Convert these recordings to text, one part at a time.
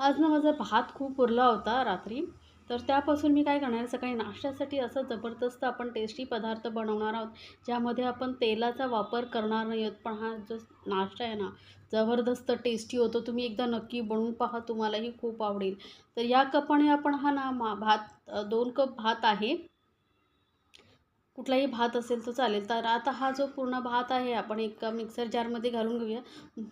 आज ना माझा भात खूप उरला होता रात्री. तर त्यापासून मी काय करणार आहे, सकाळी नाश्त्यासाठी असं जबरदस्त आपण टेस्टी पदार्थ बनवणार आहोत, ज्यामध्ये आपण तेलाचा वापर करणार नाही आहोत. पण हा जो नाश्ता आहे ना, जबरदस्त टेस्टी होतो. तुम्ही एकदा नक्की बनवून पहा, तुम्हालाही खूप आवडेल. तर या कपाने आपण हा ना भात 2 कप भात आहे. कुठलाही भात असेल तर चालेल. तर आता हा जो पूर्ण भात आहे आपण एक मिक्सर जारमध्ये घालून घेऊया.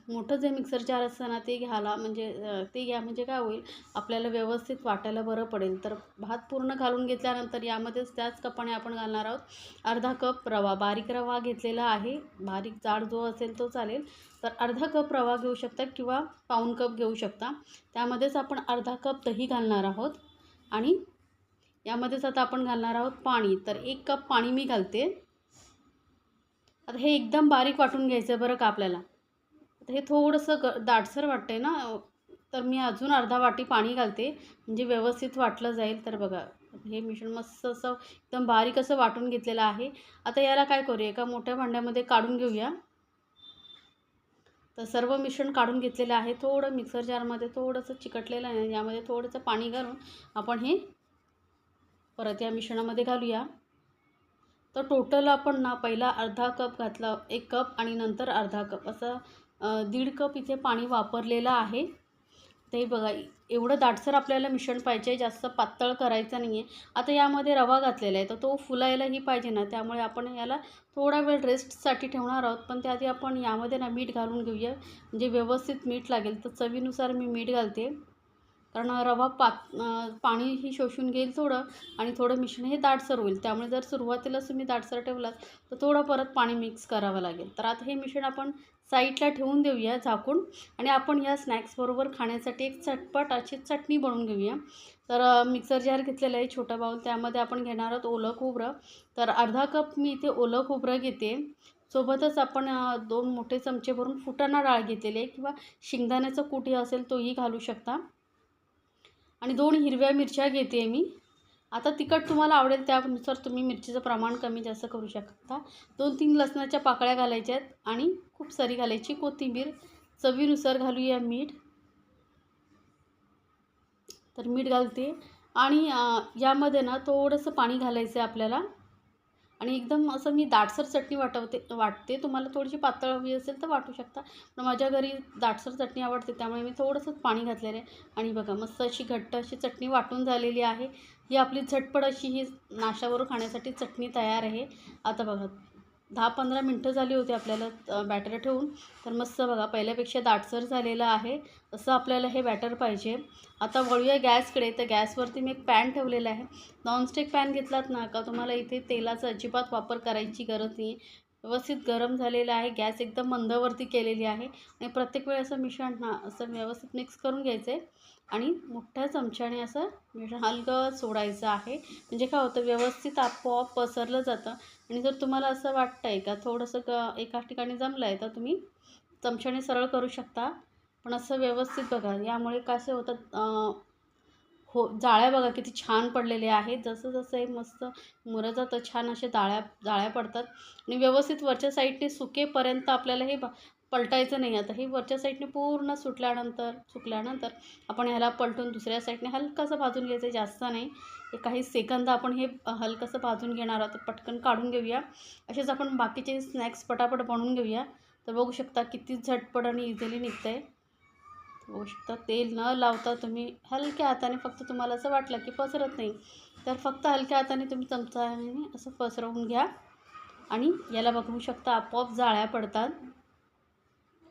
मोठं जे मिक्सर जार असतं ना ते घ्यायला म्हणजे ते घ्या म्हणजे काय होईल, आपल्याला व्यवस्थित वाटायला बरं पडेल. तर भात पूर्ण घालून घेतल्यानंतर यामध्येच त्याच कपाने आपण घालणार आहोत अर्धा कप रवा. बारीक रवा घेतलेला आहे. बारीक जाड जो असेल तो चालेल. तर अर्धा कप रवा घेऊ शकता किंवा पाऊण कप घेऊ शकता. त्यामध्येच आपण अर्धा कप दही घालणार आहोत आणि यामध्येच आता आपण घालणार आहोत पाणी. तर 1 कप पाणी मी घालते. आता हे एकदम बारीक वाटून घ्यायचं आहे बरं का आपल्याला. आता हे थोडंसं दाटसर वाटतंय ना, तर मी अजून अर्धा वाटी पाणी घालते, म्हणजे व्यवस्थित वाटलं जाईल. तर बघा, हे मिश्रण मस्त असं एकदम बारीक असं वाटून घेतलेलं आहे. आता याला काय करूया, एका मोठ्या भांड्यामध्ये काढून घेऊया. तर सर्व मिश्रण काढून घेतलेलं आहे. थोडं मिक्सर जारमध्ये थोडंसं चिकटलेलं आहे, यामध्ये थोडंसं पाणी घालून आपण हे परत या मिश्रणामध्ये घालूया. तर टोटल आपण ना पहिला अर्धा कप घातला, 1 कप आणि नंतर अर्धा कप असं 1.5 कप इथे पाणी वापरलेलं आहे. ते बघा, एवढं दाटसर आपल्याला मिश्रण पाहिजे, जास्त पातळ करायचं नाही आहे. आता यामध्ये रवा घातलेला आहे, तर तो फुलायलाही पाहिजे ना, त्यामुळे आपण याला थोडा वेळ रेस्टसाठी ठेवणार आहोत. पण त्याआधी आपण यामध्ये ना मीठ घालून घेऊया, म्हणजे व्यवस्थित मीठ लागेल. तर चवीनुसार मी मीठ घालते. कारण रवा पाणीही शोषून घेईल थोडं आणि थोडं मिश्रण हे दाटसर होईल. त्यामुळे जर सुरुवातीलाच तुम्ही दाटसर ठेवलात तर थोडं परत पाणी मिक्स करावं लागेल. तर आता हे मिश्रण आपण साईडला ठेवून देऊया झाकून आणि आपण या स्नॅक्सबरोबर खाण्यासाठी एक चटपट अशी चटणी बनवून घेऊया. तर मिक्सर जार घेतलेला आहे छोटा बाऊल, त्यामध्ये आपण घेणार आहोत ओलं खोबरं. तर अर्धा कप मी इथे ओलं खोबरं घेते. सोबतच आपण 2 मोठे चमचे भरून फुटाणा डाळ घेतलेली आहे किंवा शेंगदाण्याचा कूटही असेल तोही घालू शकता. आणि 2 हिरव्या मिरच्या घेते मी. आता तिखट तुम्हाला आवडेल त्यानुसार तुम्ही मिरचीचं प्रमाण कमी जास्त करू शकता. 2-3 लसणाच्या पाकळ्या घालायच्या आहेत आणि खूप सारी घालायची कोथिंबीर. चवीनुसार घालूया मीठ. तर मीठ घालते आणि यामध्ये ना थोडंसं पाणी घालायचं आहे आपल्याला आणि एकदम असं मी दाटसर चटणी वाटते. तुम्हाला थोडीशी पातळ हवी असेल तर वाटू शकता. पण माझ्या घरी दाटसर चटणी आवडते, त्यामुळे मी थोडंसंच पाणी घातलेलं आहे आणि बघा मस्त अशी घट्ट अशी चटणी वाटून झालेली आहे. ही आपली झटपट अशी ही नाश्त्याबरोबर खाण्यासाठी चटणी तयार आहे. आता बघा 10-15 मिनटं झाली होती आपल्याला बॅटर ठेवून. तर मस्त बघा पहिल्यापेक्षा दाटसर झालेलं आहे. तसं आपल्याला हे बॅटर पाहिजे. आता वळूया गॅसकडे. तर गॅसवरती मी एक पॅन ठेवलेला आहे. नॉनस्टिक पॅन घेतलात ना का तुम्हाला इथे तेलाचा अजिबात वापर करायची गरज नाही. व्यवस्थित गरम झालेला आहे. गॅस एकदम मंदावरती केलेली आहे आणि प्रत्येक वेळी असं मिश्रण ना असं व्यवस्थित मिक्स करून घ्यायचं आहे आणि मोठ्या चमच्याने असं मिश्रण हलकं सोडायचं आहे. म्हणजे काय होतं, व्यवस्थित आपोआप पसरलं जातं. आणि जर तुम्हाला असं वाटतं आहे का थोडंसं एका ठिकाणी जमलं आहे, तर तुम्ही चमच्याने सरळ करू शकता. पण असं व्यवस्थित बघा, यामुळे कसं होतं हो, जाळ्या बघा किती छान पडलेल्या आहेत. जसं-जसं हे मस्त मुरत जातं छान असे जाळ्या जाळ्या पडतात आणि व्यवस्थित वरच्या साईडने सुकेपर्यंत आपल्याला हे पलटायचं नाही. आता हे वरच्या साईडने पूर्ण सुकल्यानंतर आपण ह्याला पलटून दुसऱ्या साईडने हलकंसं भाजून घ्यायचं, जास्त नाही. एक काही सेकंद आपण हे हलकंसं भाजून घेणार आहोत. पटकन काढून घेऊया. असेच आपण बाकीचे स्नॅक्स पटापट बनवून घेऊया. तर बघू शकता किती झटपट आणि इझिली निघतंय. बघू शकता तेल न लावता तुम्ही हलक्या हाताने, फक्त तुम्हाला असं वाटलं की पसरत नाही तर फक्त हलक्या हाताने तुम्ही चमच्याने असं पसरवून घ्या आणि याला बघू शकता आपोआप जाळ्या पडतात.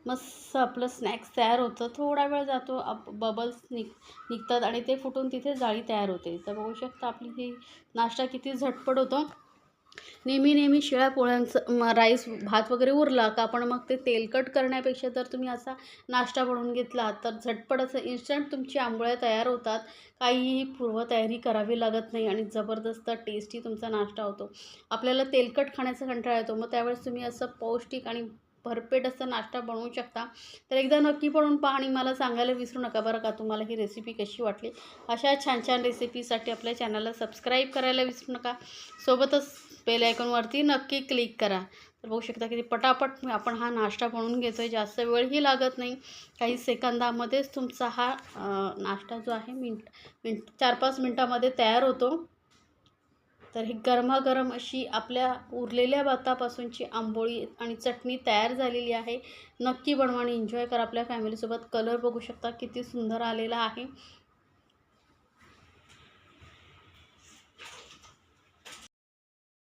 मस्त आपलं स्नॅक्स तयार होतं. थोडा वेळ जातो, बबल्स निघतात आणि ते फुटून तिथे जाळी तयार होते. तर बघू शकता आपली ही नाश्ता किती झटपट होतो. नेहमी शिळ्या पोळ्यांचं राईस भात वगैरे उरला का आपण मग ते तेलकट करण्यापेक्षा जर तुम्ही असा नाश्ता बनवून घेतला तर झटपट असं इन्स्टंट तुमची आंबोळ्या तयार होतात. काहीही पूर्वतयारी करावी लागत नाही आणि जबरदस्त टेस्टी तुमचा नाश्ता होतो. आपल्याला तेलकट खाण्याचा कंटाळा येतो, मग त्यावेळेस तुम्ही असं पौष्टिक आणि भरपेट असा नाश्ता बनवू शकता. तर एकदा नक्की बनवून पहा आणि मला सांगायला विसरू नका बरं का, तुम्हाला ही रेसिपी कशी वाटली. अशा छान छान रेसिपीसाठी आपल्या चॅनलला सबस्क्राईब करायला विसरू नका. सोबतच बेल आयकॉनवरती नक्की क्लिक करा. तर बघू शकता किती पटापट आपण हा नाश्ता बनवून घेतो आहे. जास्त वेळही लागत नाही. काही सेकंदामध्येच तुमचा हा नाश्ता जो आहे 4-5 मिनटामध्ये तयार होतो. तर ही गरमागरम अशी आपल्या उरलेल्या भातापासूनची आंबोळी आणि चटणी तयार झालेली आहे. नक्की बनवा आणि एन्जॉय करा आपल्या फॅमिलीसोबत. कलर बघू शकता किती सुंदर आलेला आहे.